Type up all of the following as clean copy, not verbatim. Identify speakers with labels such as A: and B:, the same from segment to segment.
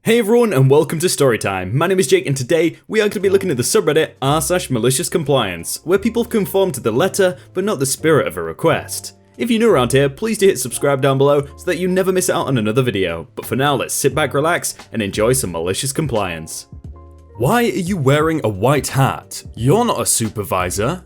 A: Hey everyone and welcome to Storytime. My name is Jake and today we are going to be looking at the subreddit r/maliciouscompliance, where people conform to the letter but not the spirit of a request. If you're new around here, please do hit subscribe down below so that you never miss out on another video. But for now, let's sit back, relax, and enjoy some malicious compliance. Why are you wearing a white hat? You're not a supervisor.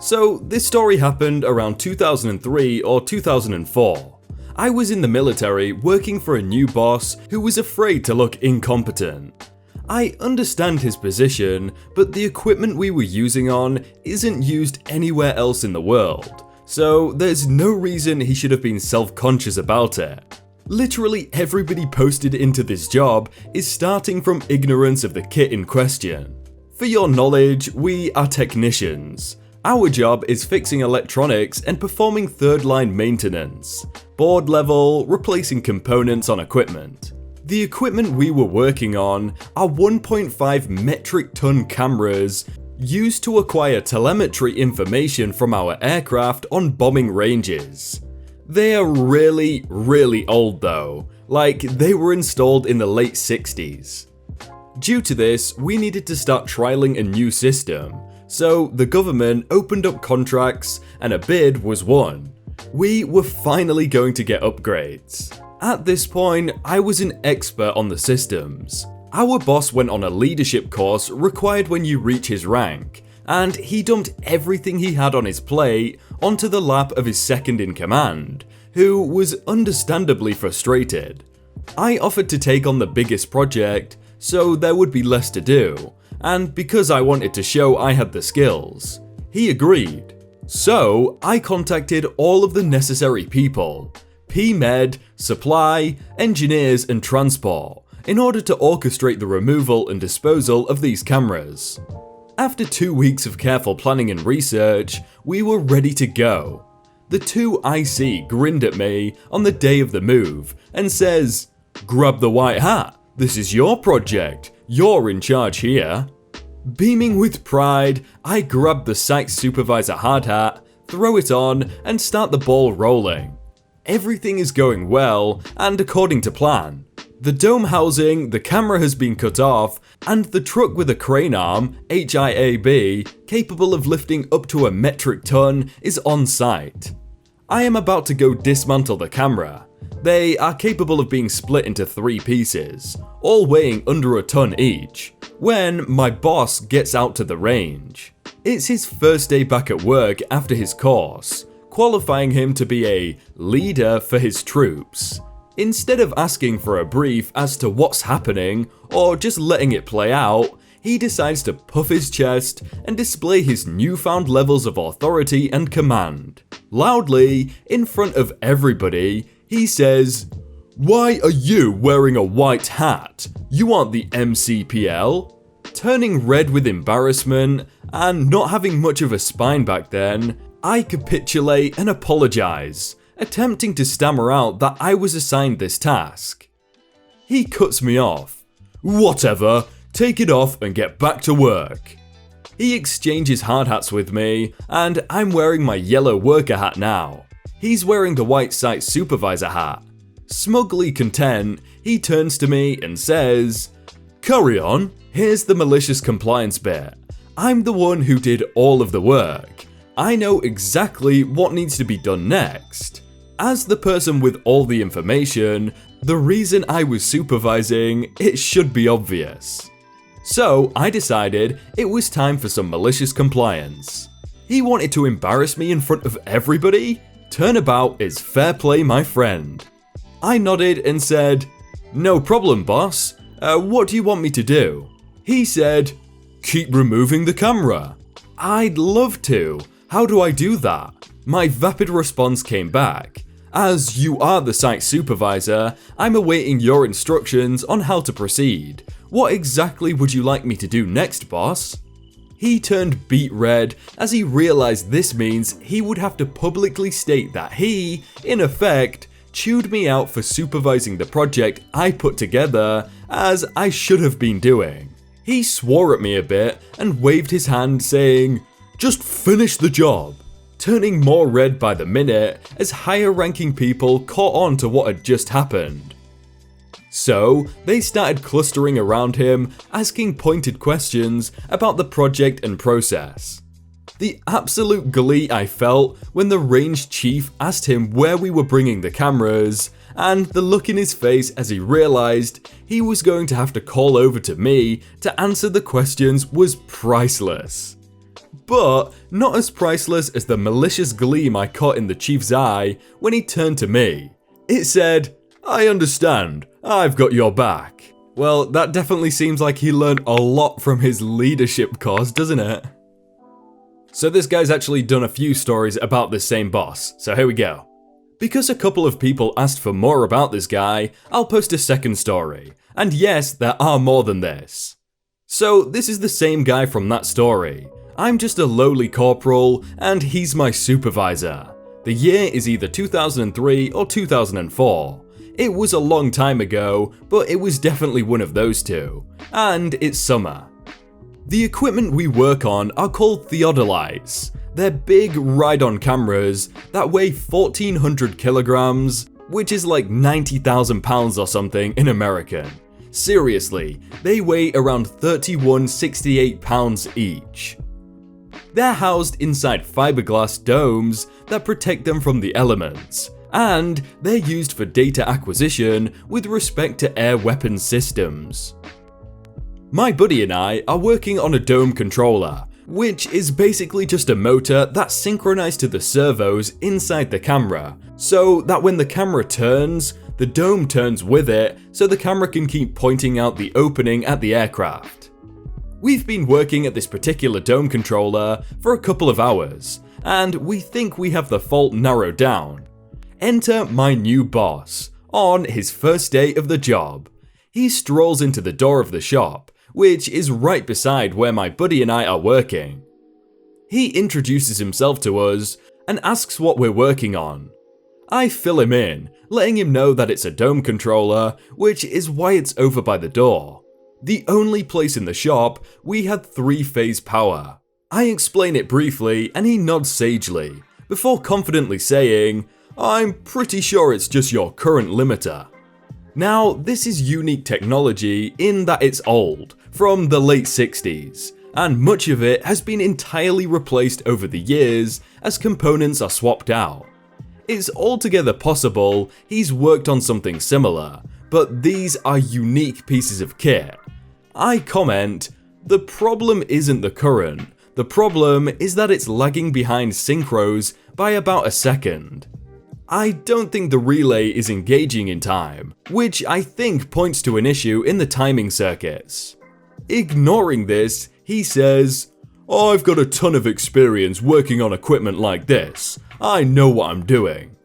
A: So this story happened around 2003 or 2004. I was in the military working for a new boss who was afraid to look incompetent. I understand his position, but the equipment we were using on isn't used anywhere else in the world, so there's no reason he should have been self-conscious about it. Literally everybody posted into this job is starting from ignorance of the kit in question. For your knowledge, we are technicians. Our job is fixing electronics and performing third-line maintenance, board level, replacing components on equipment. The equipment we were working on are 1.5 metric ton cameras used to acquire telemetry information from our aircraft on bombing ranges. They are really old though, like they were installed in the late 60s. Due to this, we needed to start trialing a new system. So the government opened up contracts and a bid was won. We were finally going to get upgrades. At this point, I was an expert on the systems. Our boss went on a leadership course required when you reach his rank, and he dumped everything he had on his plate onto the lap of his second in command, who was understandably frustrated. I offered to take on the biggest project, so there would be less to do. And because I wanted to show I had the skills, he agreed. So I contacted all of the necessary people, P-Med, supply, engineers and transport, in order to orchestrate the removal and disposal of these cameras. After 2 weeks of careful planning and research, we were ready to go. The two IC grinned at me on the day of the move and says, "Grab the white hat, this is your project, you're in charge here." Beaming with pride, I grab the site supervisor hard hat, throw it on, and start the ball rolling. Everything is going well, and according to plan. The dome housing, the camera has been cut off, and the truck with a crane arm, HIAB, capable of lifting up to a metric ton, is on site. I am about to go dismantle the camera. They are capable of being split into 3 pieces, all weighing under a ton each, when my boss gets out to the range. It's his first day back at work after his course, qualifying him to be a leader for his troops. Instead of asking for a brief as to what's happening or just letting it play out, he decides to puff his chest and display his newfound levels of authority and command. Loudly, in front of everybody, he says, "Why are you wearing a white hat? You aren't the MCPL?" Turning red with embarrassment, and not having much of a spine back then, I capitulate and apologize, attempting to stammer out that I was assigned this task. He cuts me off. "Whatever, take it off and get back to work." He exchanges hard hats with me, and I'm wearing my yellow worker hat now. He's wearing the white site supervisor hat. Smugly content, he turns to me and says, "Carry on, here's the malicious compliance bit. I'm the one who did all of the work. I know exactly what needs to be done next. As the person with all the information, the reason I was supervising, it should be obvious." So I decided it was time for some malicious compliance. He wanted to embarrass me in front of everybody? Turnabout is fair play, my friend. I nodded and said, "No problem, boss. What do you want me to do?" He said, "Keep removing the camera." I'd love to. How do I do that? My vapid response came back. "As you are the site supervisor, I'm awaiting your instructions on how to proceed. What exactly would you like me to do next, boss?" He turned beet red as he realized this means he would have to publicly state that he, in effect, chewed me out for supervising the project I put together, as I should have been doing. He swore at me a bit and waved his hand saying, "Just finish the job," turning more red by the minute as higher ranking people caught on to what had just happened. So they started clustering around him, asking pointed questions about the project and process. The absolute glee I felt when the range chief asked him where we were bringing the cameras, and the look in his face as he realized he was going to have to call over to me to answer the questions was priceless. But not as priceless as the malicious gleam I caught in the chief's eye when he turned to me. It said, "I understand, I've got your back." Well, that definitely seems like he learned a lot from his leadership course, doesn't it? So this guy's actually done a few stories about this same boss, so here we go. Because a couple of people asked for more about this guy, I'll post a second story. And yes, there are more than this. So this is the same guy from that story. I'm just a lowly corporal, and he's my supervisor. The year is either 2003 or 2004. It was a long time ago, but it was definitely one of those two. And it's summer. The equipment we work on are called theodolites. They're big ride-on cameras that weigh 1,400 kilograms, which is like 90,000 pounds or something in American. Seriously, they weigh around 3168 pounds each. They're housed inside fiberglass domes that protect them from the elements, and they're used for data acquisition with respect to air weapons systems. My buddy and I are working on a dome controller, which is basically just a motor that's synchronized to the servos inside the camera, so that when the camera turns, the dome turns with it, so the camera can keep pointing out the opening at the aircraft. We've been working at this particular dome controller for a couple of hours, and we think we have the fault narrowed down. Enter my new boss, on his first day of the job. He strolls into the door of the shop, which is right beside where my buddy and I are working. He introduces himself to us and asks what we're working on. I fill him in, letting him know that it's a dome controller, which is why it's over by the door. The only place in the shop we had 3-phase power. I explain it briefly and he nods sagely, before confidently saying, "I'm pretty sure it's just your current limiter." Now, this is unique technology in that it's old, from the late 60s, and much of it has been entirely replaced over the years as components are swapped out. It's altogether possible he's worked on something similar, but these are unique pieces of kit. I comment, the problem isn't the current, the problem is that it's lagging behind synchros by about a second. I don't think the relay is engaging in time, which I think points to an issue in the timing circuits. Ignoring this, he says, "I've got a ton of experience working on equipment like this. I know what I'm doing."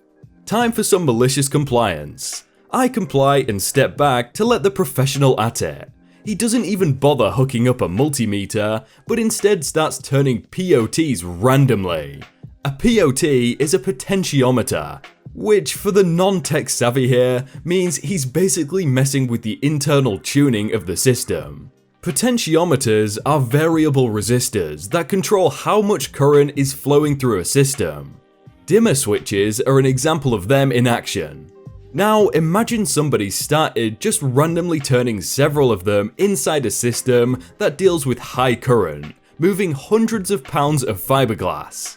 A: Time for some malicious compliance. I comply and step back to let the professional at it. He doesn't even bother hooking up a multimeter, but instead starts turning POTs randomly. A POT is a potentiometer, which for the non-tech savvy here means he's basically messing with the internal tuning of the system. Potentiometers are variable resistors that control how much current is flowing through a system. Dimmer switches are an example of them in action. Now imagine somebody started just randomly turning several of them inside a system that deals with high current, moving hundreds of pounds of fiberglass.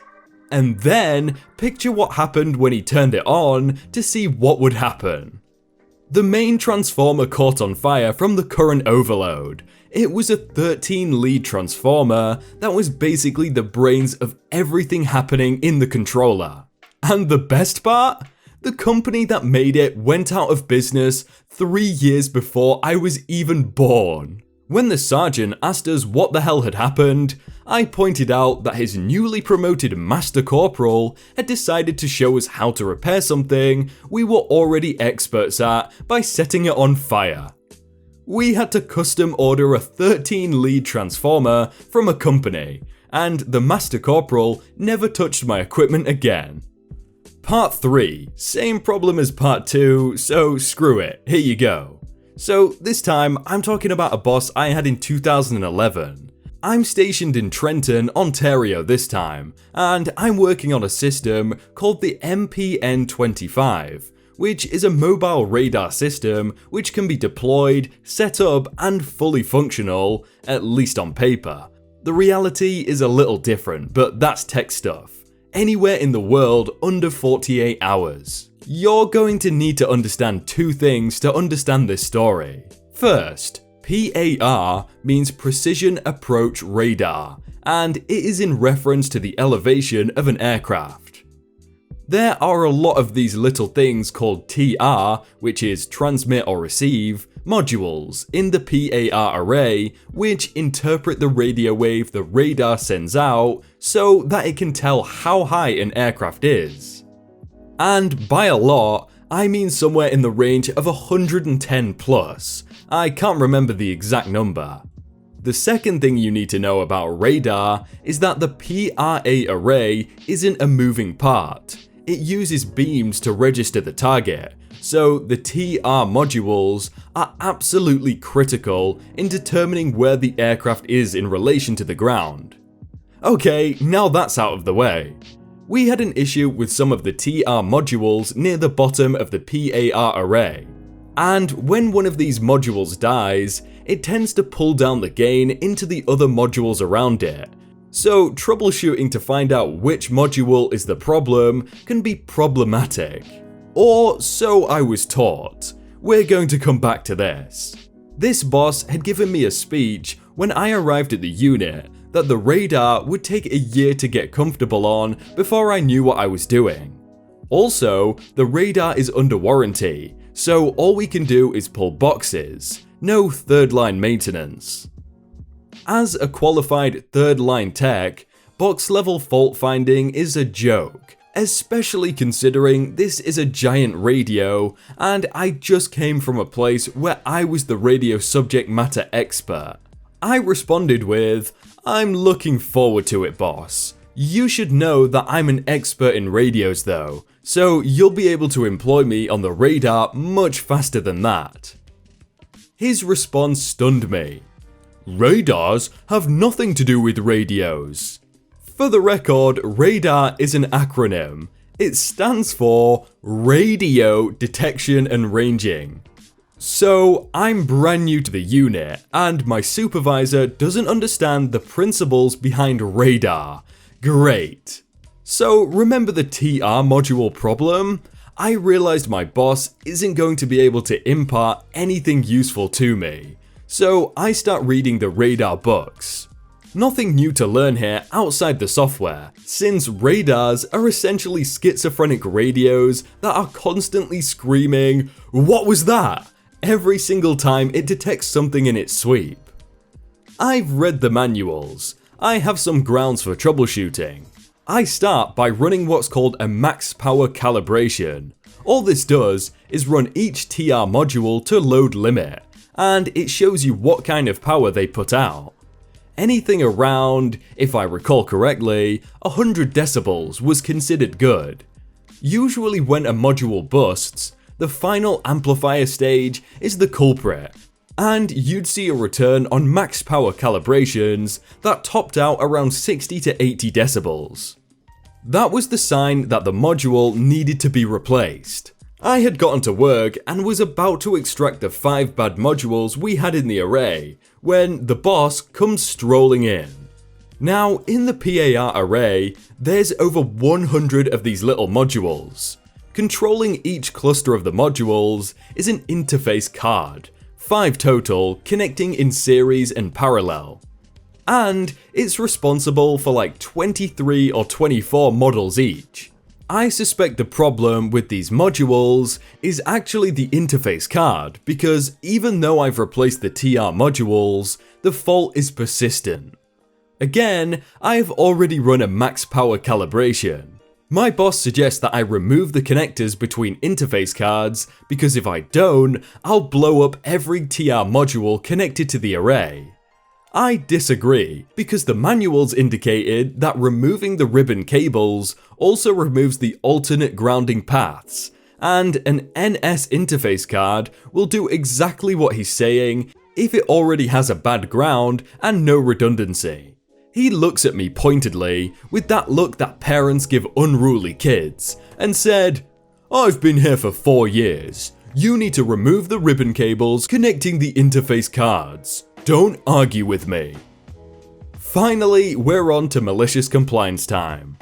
A: And then picture what happened when he turned it on to see what would happen. The main transformer caught on fire from the current overload. It was a 13-lead transformer that was basically the brains of everything happening in the controller. And the best part? The company that made it went out of business 3 years before I was even born. When the sergeant asked us what the hell had happened, I pointed out that his newly promoted Master Corporal had decided to show us how to repair something we were already experts at by setting it on fire. We had to custom order a 13-lead transformer from a company, and the Master Corporal never touched my equipment again. Part 3, same problem as part 2, so screw it, here you go. So this time I'm talking about a boss I had in 2011. I'm stationed in Trenton, Ontario this time, and I'm working on a system called the MPN-25, which is a mobile radar system which can be deployed, set up, and fully functional, at least on paper. The reality is a little different, but that's tech stuff. Anywhere in the world under 48 hours. You're going to need to understand two things to understand this story. First, PAR means Precision Approach Radar, and it is in reference to the elevation of an aircraft. There are a lot of these little things called TR, which is Transmit or Receive, modules in the PAR array, which interpret the radio wave the radar sends out so that it can tell how high an aircraft is. And by a lot, I mean somewhere in the range of 110 plus. I can't remember the exact number. The second thing you need to know about radar is that the PRA array isn't a moving part. It uses beams to register the target, so the TR modules are absolutely critical in determining where the aircraft is in relation to the ground. Okay, now that's out of the way. We had an issue with some of the TR modules near the bottom of the PAR array, and when one of these modules dies, it tends to pull down the gain into the other modules around it. So troubleshooting to find out which module is the problem can be problematic. Or so I was taught. We're going to come back to this. This boss had given me a speech when I arrived at the unit that the radar would take a year to get comfortable on before I knew what I was doing. Also, the radar is under warranty, so all we can do is pull boxes, no third line maintenance. As a qualified third line tech, box level fault finding is a joke, especially considering this is a giant radio and I just came from a place where I was the radio subject matter expert. I responded with, "I'm looking forward to it, boss. You should know that I'm an expert in radios though, so you'll be able to employ me on the radar much faster than that." His response stunned me. "Radars have nothing to do with radios." For the record, radar is an acronym. It stands for Radio Detection and Ranging. So I'm brand new to the unit, and my supervisor doesn't understand the principles behind radar. Great. So remember the TR module problem? I realized my boss isn't going to be able to impart anything useful to me. So I start reading the radar books. Nothing new to learn here outside the software, since radars are essentially schizophrenic radios that are constantly screaming, "What was that?" every single time it detects something in its sweep. I've read the manuals. I have some grounds for troubleshooting. I start by running what's called a max power calibration. All this does is run each TR module to load limit, and it shows you what kind of power they put out. Anything around, if I recall correctly, 100 decibels was considered good. Usually when a module busts, the final amplifier stage is the culprit, and you'd see a return on max power calibrations that topped out around 60 to 80 decibels. That was the sign that the module needed to be replaced. I had gotten to work and was about to extract the 5 bad modules we had in the array when the boss comes strolling in. Now, in the PAR array, there's over 100 of these little modules. Controlling each cluster of the modules is an interface card, 5 total, connecting in series and parallel. And it's responsible for like 23 or 24 models each. I suspect the problem with these modules is actually the interface card, because even though I've replaced the TR modules, the fault is persistent. Again, I've already run a max power calibration. My boss suggests that I remove the connectors between interface cards, because if I don't, I'll blow up every TR module connected to the array. I disagree, because the manuals indicated that removing the ribbon cables also removes the alternate grounding paths, and an NS interface card will do exactly what he's saying if it already has a bad ground and no redundancy. He looks at me pointedly with that look that parents give unruly kids and said,
B: I've been here for 4 years. You need to remove the ribbon cables connecting the interface cards. Don't argue with me. Finally, we're on to malicious compliance time.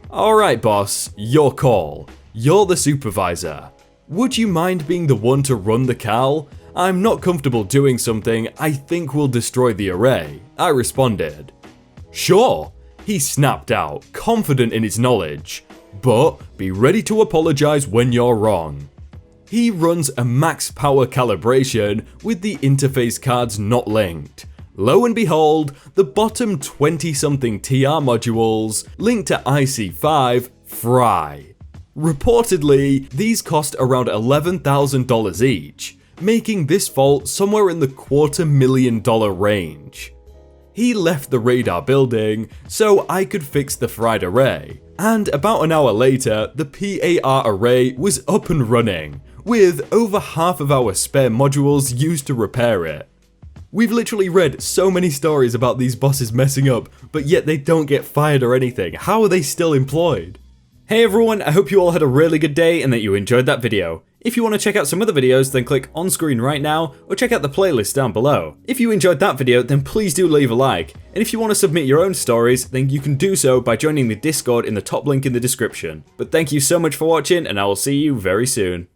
B: Alright boss, your call. You're the supervisor. Would you mind being the one to run the cal? I'm not comfortable doing something I think will destroy the array, I responded. Sure, he snapped out, confident in his knowledge. But be ready to apologize when you're wrong. He runs a max power calibration with the interface cards not linked. Lo and behold, the bottom 20-something TR modules linked to IC5 fry. Reportedly, these cost around $11,000 each, making this fault somewhere in the $250,000 range. He left the radar building so I could fix the fried array, and about an hour later, the PAR array was up and running, with over half of our spare modules used to repair it. We've literally read so many stories about these bosses messing up, but yet they don't get fired or anything. How are they still employed?
A: Hey everyone, I hope you all had a really good day and that you enjoyed that video. If you want to check out some other videos, then click on screen right now, or check out the playlist down below. If you enjoyed that video, then please do leave a like. And if you want to submit your own stories, then you can do so by joining the Discord in the top link in the description. But thank you so much for watching, and I will see you very soon.